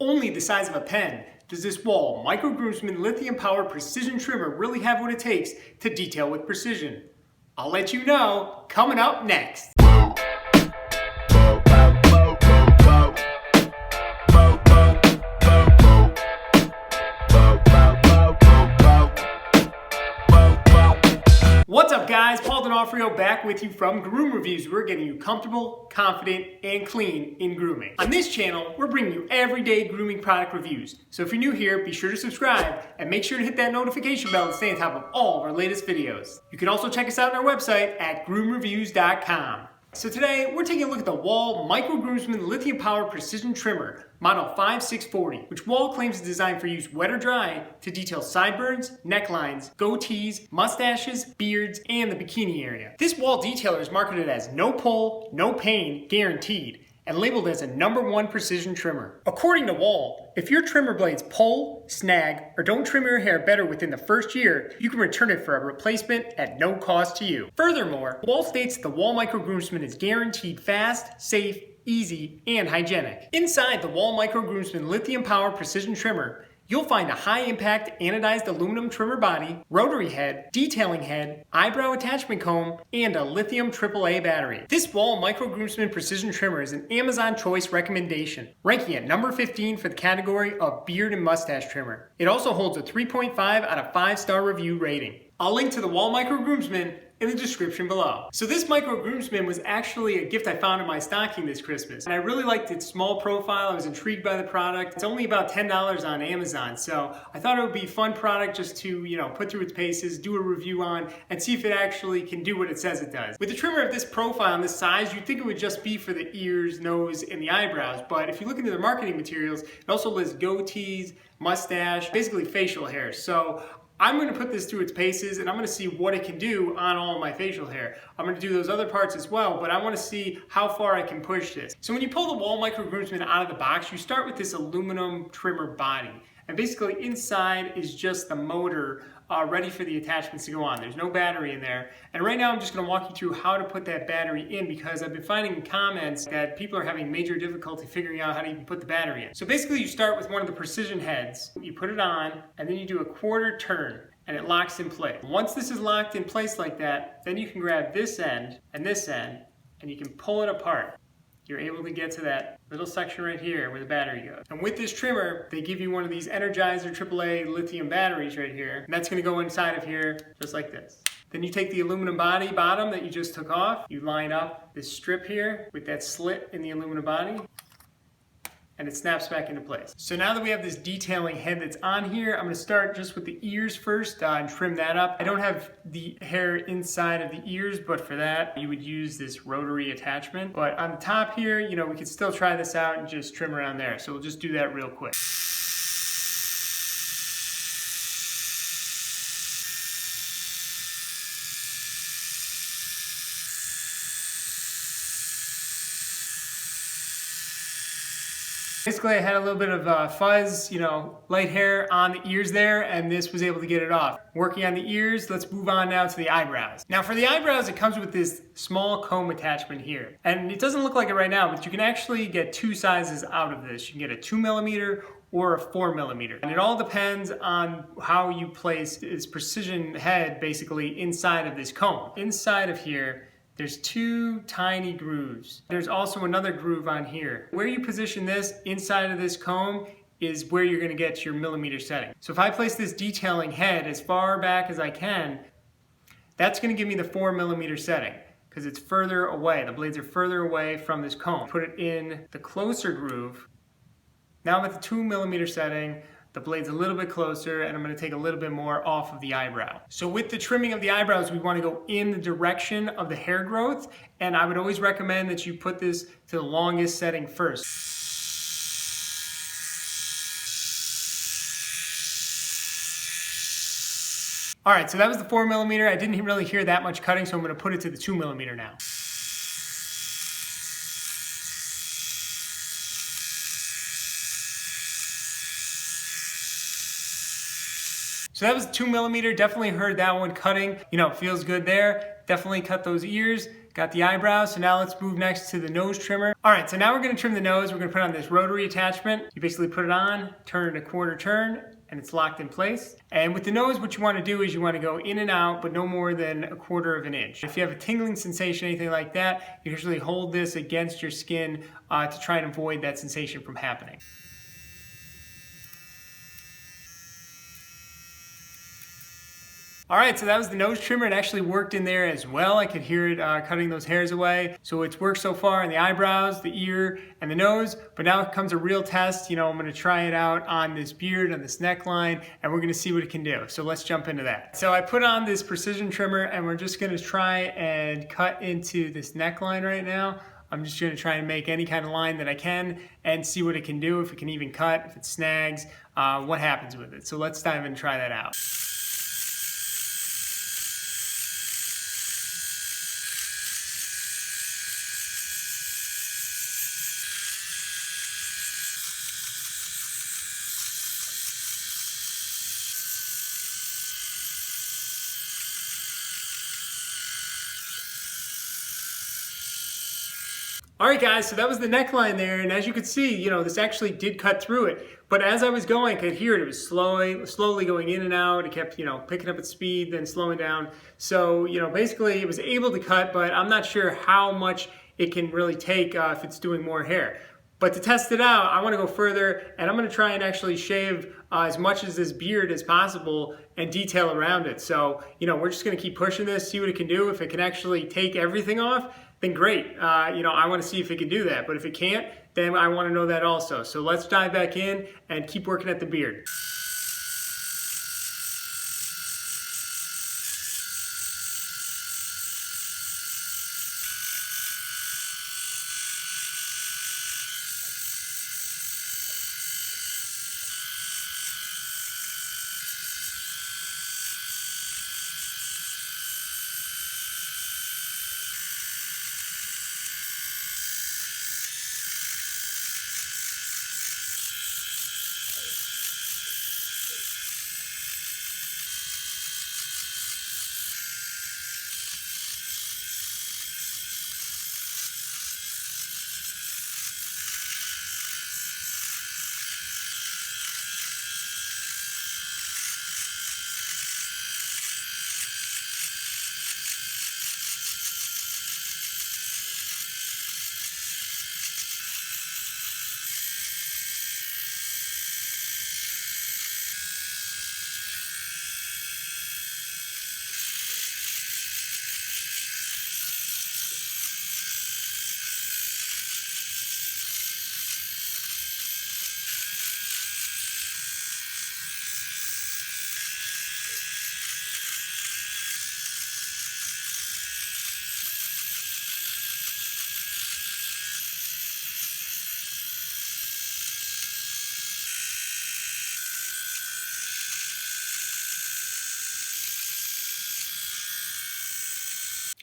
only the size of a pen, does this Wahl Micro GroomsMan lithium powered precision trimmer really have what it takes to detail with precision? I'll let you know coming up next. What's up guys, Paul D'Onofrio back with you from Groom Reviews. We're getting you comfortable, confident, and clean in grooming. On this channel, we're bringing you everyday grooming product reviews. So if you're new here, be sure to subscribe and make sure to hit that notification bell to stay on top of all of our latest videos. You can also check us out on our website at groomreviews.com. So today, we're taking a look at the Wahl Micro GroomsMan lithium powered precision trimmer, model 5640, which Wahl claims is designed for use wet or dry to detail sideburns, necklines, goatees, mustaches, beards, and the bikini area. This Wahl detailer is marketed as no pull, no pain, guaranteed, and labeled as a #1 precision trimmer. According to Wahl, if your trimmer blades pull, snag, or don't trim your hair better within the first year, you can return it for a replacement at no cost to you. Furthermore, Wahl states the Wahl Micro GroomsMan is guaranteed fast, safe, easy, and hygienic. Inside the Wahl Micro GroomsMan lithium powered precision trimmer, you'll find a high-impact anodized aluminum trimmer body, rotary head, detailing head, eyebrow attachment comb, and a lithium AAA battery. This Wahl Micro GroomsMan precision trimmer is an Amazon Choice recommendation, ranking at number 15 for the category of beard and mustache trimmer. It also holds a 3.5 out of 5-star review rating. I'll link to the Wahl Micro GroomsMan in the description below. So this Micro GroomsMan was actually a gift I found in my stocking this Christmas. And I really liked its small profile. I was intrigued by the product. It's only about $10 on Amazon. So I thought it would be a fun product just to, put through its paces, do a review on, and see if it actually can do what it says it does. With a trimmer of this profile and this size, you'd think it would just be for the ears, nose, and the eyebrows. But if you look into the marketing materials, it also lists goatees, mustache, basically facial hair. So I'm going to put this through its paces and I'm going to see what it can do on all of my facial hair. I'm going to do those other parts as well, but I want to see how far I can push this. So when you pull the Wahl Micro GroomsMan out of the box, you start with this aluminum trimmer body. And basically inside is just the motor ready for the attachments to go on. There's no battery in there. And right now I'm just going to walk you through how to put that battery in because I've been finding in comments that people are having major difficulty figuring out how to even put the battery in. So basically you start with one of the precision heads, you put it on, and then you do a quarter turn and it locks in place. Once this is locked in place like that, then you can grab this end and you can pull it apart. You're able to get to that little section right here where the battery goes. And with this trimmer, they give you one of these Energizer AAA lithium batteries right here. And that's gonna go inside of here just like this. Then you take the aluminum body bottom that you just took off, you line up this strip here with that slit in the aluminum body, and it snaps back into place. So now that we have this detailing head that's on here, I'm gonna start just with the ears first and trim that up. I don't have the hair inside of the ears, but for that, you would use this rotary attachment. But on the top here, we could still try this out and just trim around there. So we'll just do that real quick. Basically, I had a little bit of fuzz, light hair on the ears there, and this was able to get it off. Working on the ears, let's move on now to the eyebrows. Now for the eyebrows, it comes with this small comb attachment here. And it doesn't look like it right now, but you can actually get 2 sizes out of this. You can get a 2mm or a 4mm. And it all depends on how you place this precision head basically inside of this comb. Inside of here, there's 2 tiny grooves. There's also another groove on here. Where you position this inside of this comb is where you're gonna get your millimeter setting. So if I place this detailing head as far back as I can, that's gonna give me the 4mm setting because it's further away. The blades are further away from this comb. Put it in the closer groove. Now I'm at the 2mm setting. The blade's a little bit closer and I'm gonna take a little bit more off of the eyebrow. So with the trimming of the eyebrows, we wanna go in the direction of the hair growth, and I would always recommend that you put this to the longest setting first. All right, so that was the 4mm. I didn't really hear that much cutting, so I'm gonna put it to the 2mm now. So that was 2mm, definitely heard that one cutting, feels good there. Definitely cut those ears, Got the eyebrows, so now let's move next to the nose trimmer. All right, so now we're gonna trim the nose. We're gonna put on this rotary attachment. You basically put it on, turn it a quarter turn, and it's locked in place. And with the nose, what you wanna do is you wanna go in and out, but no more than a quarter of an inch. If you have a tingling sensation, anything like that, you usually hold this against your skin to try and avoid that sensation from happening. All right, so that was the nose trimmer. It actually worked in there as well. I could hear it cutting those hairs away. So it's worked so far in the eyebrows, the ear, and the nose, but now comes a real test. You know, I'm gonna try it out on this beard, on this neckline, and we're gonna see what it can do. So let's jump into that. So I put on this precision trimmer and we're just gonna try and cut into this neckline right now. I'm just gonna try and make any kind of line that I can and see what it can do, if it can even cut, if it snags, what happens with it. So let's dive in and try that out. All right, guys, so that was the neckline there, and as you could see, you know, this actually did cut through it. But as I was going, I could hear it. It was slowly going in and out. It kept, you know, picking up its speed, then slowing down. So, you know, basically it was able to cut, but I'm not sure how much it can really take if it's doing more hair. But to test it out, I want to go further, and I'm going to try and actually shave as much of this beard as possible and detail around it. So, you know, we're just going to keep pushing this, see what it can do. If it can actually take everything off, then great. You know, I want to see if it can do that. But if it can't, then I want to know that also. So let's dive back in and keep working at the beard.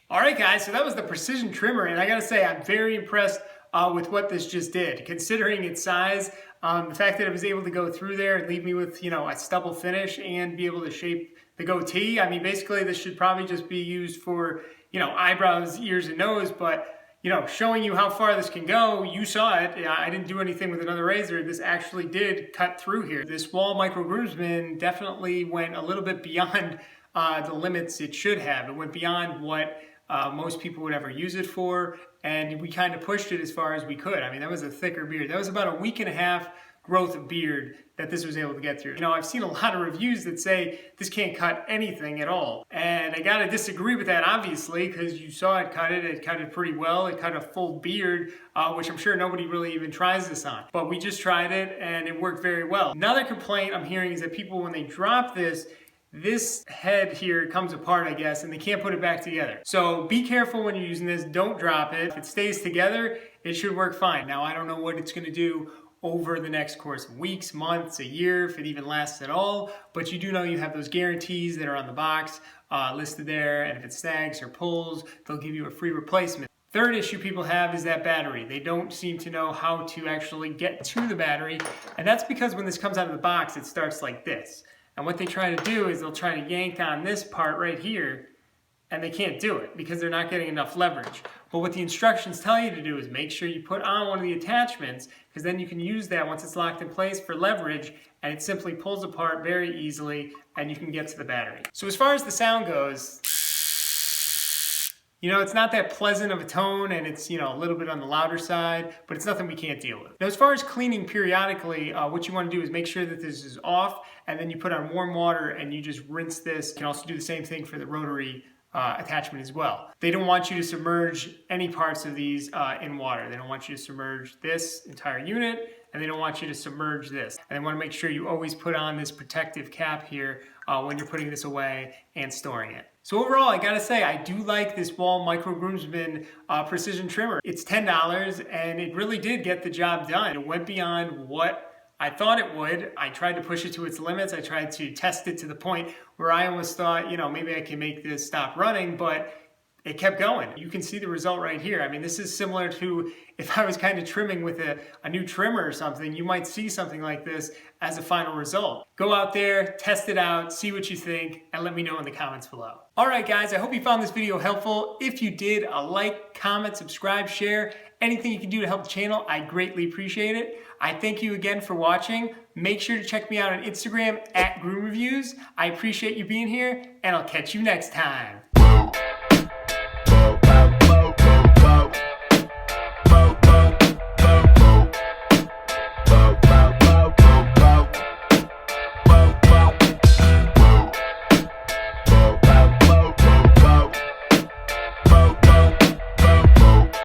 All right, guys, so that was the precision trimmer, and I gotta say, I'm very impressed with what this just did. Considering its size, the fact that it was able to go through there and leave me with, you know, a stubble finish and be able to shape the goatee. I mean, basically, this should probably just be used for, you know, eyebrows, ears, and nose, but, you know, showing you how far this can go, you saw it. I didn't do anything with another razor. This actually did cut through here. This Wahl Micro GroomsMan definitely went a little bit beyond the limits it should have. It went beyond what most people would ever use it for, and we kind of pushed it as far as we could. I mean, that was a thicker beard. That was about a week and a half growth of beard that this was able to get through. You know, I've seen a lot of reviews that say this can't cut anything at all, and I gotta disagree with that, obviously, because you saw it cut it pretty well. It cut a full beard, which I'm sure nobody really even tries this on, but we just tried it and it worked very well. Another complaint I'm hearing is that people, when they drop this head here comes apart, I guess, and they can't put it back together. So be careful when you're using this. Don't drop it. If it stays together, it should work fine. Now, I don't know what it's gonna do over the next course of weeks, months, a year, if it even lasts at all, but you do know you have those guarantees that are on the box listed there, and if it snags or pulls, they'll give you a free replacement. Third issue people have is that battery. They don't seem to know how to actually get to the battery, and that's because when this comes out of the box, it starts like this. And what they try to do is they'll try to yank on this part right here, and they can't do it because they're not getting enough leverage. But what the instructions tell you to do is make sure you put on one of the attachments, because then you can use that once it's locked in place for leverage, and it simply pulls apart very easily and you can get to the battery. So as far as the sound goes, it's not that pleasant of a tone, and it's, a little bit on the louder side, but it's nothing we can't deal with. Now, as far as cleaning periodically, what you want to do is make sure that this is off, and then you put on warm water and you just rinse this. You can also do the same thing for the rotary attachment as well. They don't want you to submerge any parts of these in water. They don't want you to submerge this entire unit, and they don't want you to submerge this. And they want to make sure you always put on this protective cap here when you're putting this away and storing it. So overall, I gotta say, I do like this Wahl Micro GroomsMan precision trimmer. It's $10, and it really did get the job done. It went beyond what I thought it would. I tried to push it to its limits. I tried to test it to the point where I almost thought, maybe I can make this stop running, but it kept going. You can see the result right here. I mean, this is similar to if I was kind of trimming with a new trimmer or something. You might see something like this as a final result. Go out there, test it out, see what you think, and let me know in the comments below. All right, guys, I hope you found this video helpful. If you did, a like, comment, subscribe, share, anything you can do to help the channel, I greatly appreciate it. I thank you again for watching. Make sure to check me out on Instagram @GroomReviews. I appreciate you being here, and I'll catch you next time.